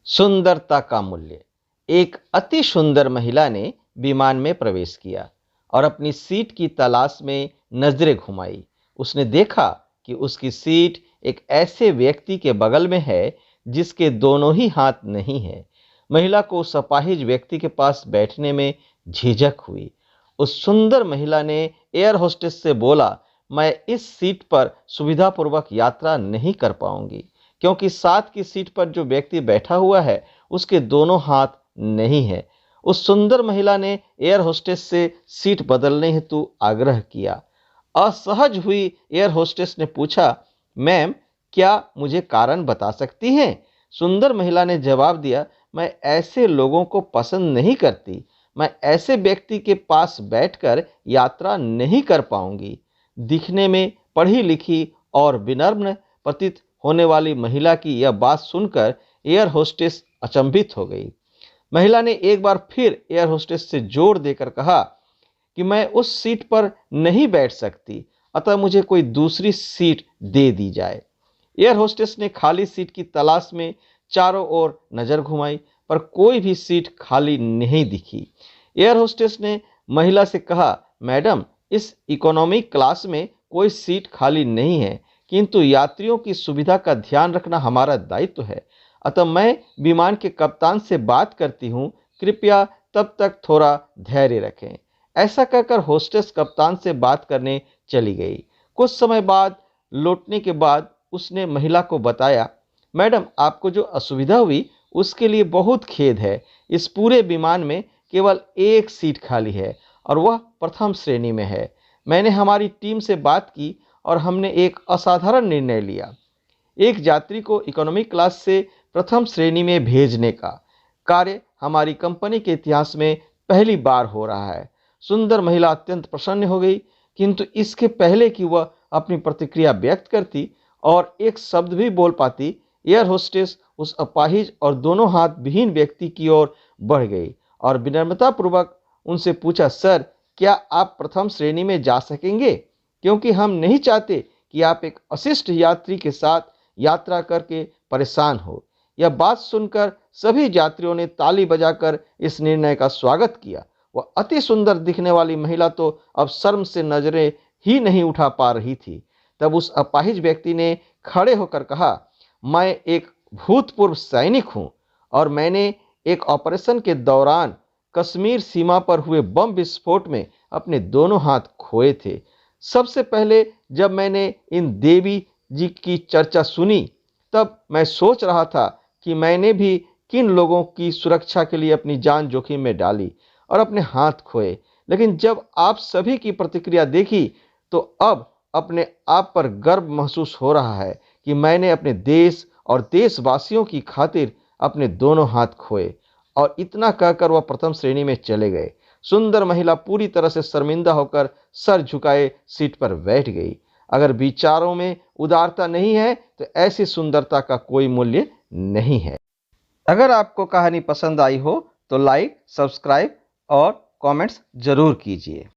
सुंदरता का मूल्य। एक अति सुंदर महिला ने विमान में प्रवेश किया और अपनी सीट की तलाश में नजरें घुमाई। उसने देखा कि उसकी सीट एक ऐसे व्यक्ति के बगल में है जिसके दोनों ही हाथ नहीं है। महिला को उस अपाहिज व्यक्ति के पास बैठने में झिझक हुई। उस सुंदर महिला ने एयर होस्टेस से बोला, मैं इस सीट पर सुविधापूर्वक यात्रा नहीं कर पाऊंगी क्योंकि साथ की सीट पर जो व्यक्ति बैठा हुआ है उसके दोनों हाथ नहीं है। उस सुंदर महिला ने एयर होस्टेस से सीट बदलने हेतु आग्रह किया। असहज हुई एयर होस्टेस ने पूछा, मैम, क्या मुझे कारण बता सकती हैं? सुंदर महिला ने जवाब दिया, मैं ऐसे लोगों को पसंद नहीं करती। मैं ऐसे व्यक्ति के पास बैठकर यात्रा नहीं कर पाऊंगी। दिखने में पढ़ी लिखी और विनम्र प्रतीत होने वाली महिला की यह बात सुनकर एयर होस्टेस अचंभित हो गई। महिला ने एक बार फिर एयर होस्टेस से जोर देकर कहा कि मैं उस सीट पर नहीं बैठ सकती, अतः मुझे कोई दूसरी सीट दे दी जाए। एयर होस्टेस ने खाली सीट की तलाश में चारों ओर नजर घुमाई पर कोई भी सीट खाली नहीं दिखी। एयर होस्टेस ने महिला से कहा, मैडम, इस इकोनॉमी क्लास में कोई सीट खाली नहीं है, किंतु यात्रियों की सुविधा का ध्यान रखना हमारा दायित्व है, अतः मैं विमान के कप्तान से बात करती हूँ, कृपया तब तक थोड़ा धैर्य रखें। ऐसा कहकर होस्टेस कप्तान से बात करने चली गई। कुछ समय बाद लौटने के बाद उसने महिला को बताया, मैडम, आपको जो असुविधा हुई उसके लिए बहुत खेद है। इस पूरे विमान में केवल एक सीट खाली है और वह प्रथम श्रेणी में है। मैंने हमारी टीम से बात की और हमने एक असाधारण निर्णय लिया। एक यात्री को इकोनॉमी क्लास से प्रथम श्रेणी में भेजने का कार्य हमारी कंपनी के इतिहास में पहली बार हो रहा है। सुंदर महिला अत्यंत प्रसन्न हो गई, किंतु इसके पहले कि वह अपनी प्रतिक्रिया व्यक्त करती और एक शब्द भी बोल पाती, एयर होस्टेस उस अपाहिज और दोनों हाथ विहीन व्यक्ति की ओर बढ़ गई और विनम्रतापूर्वक उनसे पूछा, सर, क्या आप प्रथम श्रेणी में जा सकेंगे? क्योंकि हम नहीं चाहते कि आप एक अशिष्ट यात्री के साथ यात्रा करके परेशान हो। यह बात सुनकर सभी यात्रियों ने ताली बजाकर इस निर्णय का स्वागत किया। वह अति सुंदर दिखने वाली महिला तो अब शर्म से नजरें ही नहीं उठा पा रही थी। तब उस अपाहिज व्यक्ति ने खड़े होकर कहा, मैं एक भूतपूर्व सैनिक हूं और मैंने एक ऑपरेशन के दौरान कश्मीर सीमा पर हुए बम विस्फोट में अपने दोनों हाथ खोए थे। सबसे पहले जब मैंने इन देवी जी की चर्चा सुनी, तब मैं सोच रहा था कि मैंने भी किन लोगों की सुरक्षा के लिए अपनी जान जोखिम में डाली और अपने हाथ खोए। लेकिन जब आप सभी की प्रतिक्रिया देखी तो अब अपने आप पर गर्व महसूस हो रहा है कि मैंने अपने देश और देशवासियों की खातिर अपने दोनों हाथ खोए। और इतना कहकर वह प्रथम श्रेणी में चले गए। सुंदर महिला पूरी तरह से शर्मिंदा होकर सर झुकाए सीट पर बैठ गई। अगर विचारों में उदारता नहीं है तो ऐसी सुंदरता का कोई मूल्य नहीं है। अगर आपको कहानी पसंद आई हो तो लाइक, सब्सक्राइब और कमेंट्स जरूर कीजिए।